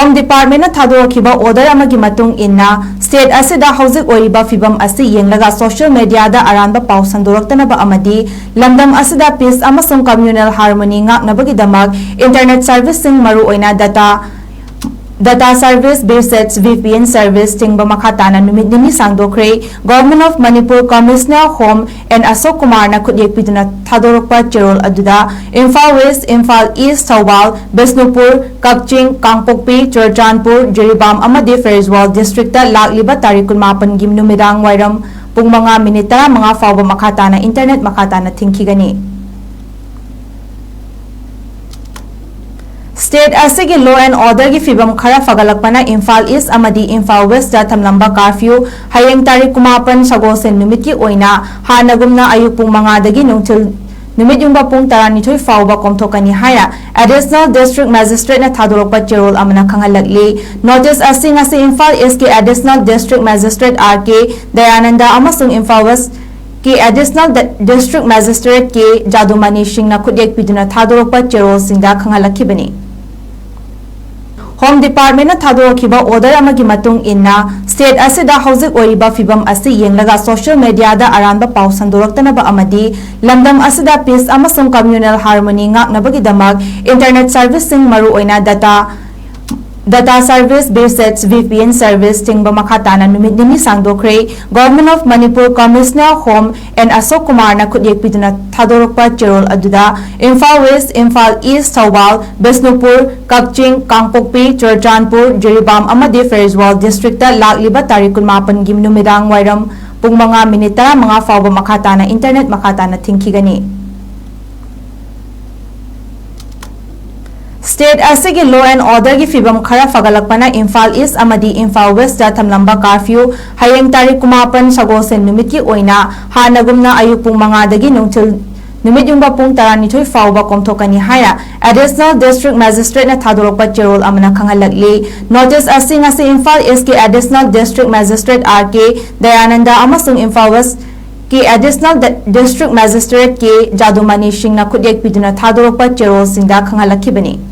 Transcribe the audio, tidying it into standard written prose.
Home Department thadokhiba order amagi matung inna state asida hauzik oiba fibam asi yenglaga social media da aranba pau sandoraktanaba amadi lamdam asida peace amasung communal harmony ngaknabagi damak internet servicing maru oina data service based VPN service tingba makhatana numit nini sangdokre Government of Manipur Commissioner Home and Ashok Kumar na kudyekpiduna thadorokpa cherol aduda Imphal West, Imphal East, Thawal, Bisnupur, 𝗙𝗔𝗢𝗕𝗔 𝗧𝗔𝗢𝗕 𝗔𝗡𝗏 amadi Ferriswal district ta lakliba tarik 18 gim numidang wairam pung mga minute 15 fawba makhatana internet makhatana thingkhigani. State asigi law and order gi fibam khara fagalakpana Imphal East amadi Imphal West da thamlamba curfew hayeng tarik 18 sagosen numit ki oina hanagumna ayuk pung manga dagi nungthil numit yungba pung 12 fawba komthokani haya additional district magistrate na thadorokpa cherol amana khangalakli notice asing asi Imphal East ki additional district magistrate RK Dayananda amasung Imphal West ki additional district magistrate ki 𝗙𝗢𝗢𝗕𝗏𝗓 na kudyekpiduna thadorokpa cherol singda khangalakibani. Home Department thadokhiba order amagi matung inna state asida hauzik oiba fibam asi yenglaga social media da aranba pau sandoraktanaba amadi lamdam asida peace amasung communal harmony ngaknabagi damak internet servicing maru oina data service based VPN service tingba makhatana numit nini sangdokre Government of Manipur Commissioner Home and Ashok Kumar na kudyekpiduna thadorokpa cherol aduda Imphal West, Imphal East, Thawal, Bisnupur, 𝗙𝗔𝗢𝗕𝗏𝗔 𝗧𝗔𝗢𝗕 amadi Ferriswal district ta lakliba tarik 18 gim numidang wairam pung mga minute 15 fawba makhatana internet makhatana thingkhigani. State asigi law and order gi fibam khara fagalakpana Imphal East amadi Imphal West da thamlamba curfew hayeng tarik 18 sagosen numit ki oina hanagumna ayuk pung manga dagi nungthil numit yungba pung 12 fawba komthokani haya additional district magistrate na thadorokpa cherol amana khangalakli notice asing asi Imphal East ki additional district magistrate RK Dayananda amasung Imphal West ki additional district magistrate ki 𝗙𝗢𝗢𝗕𝗏𝗓 na kudyekpiduna thadorokpa cherol singda khangalakibani.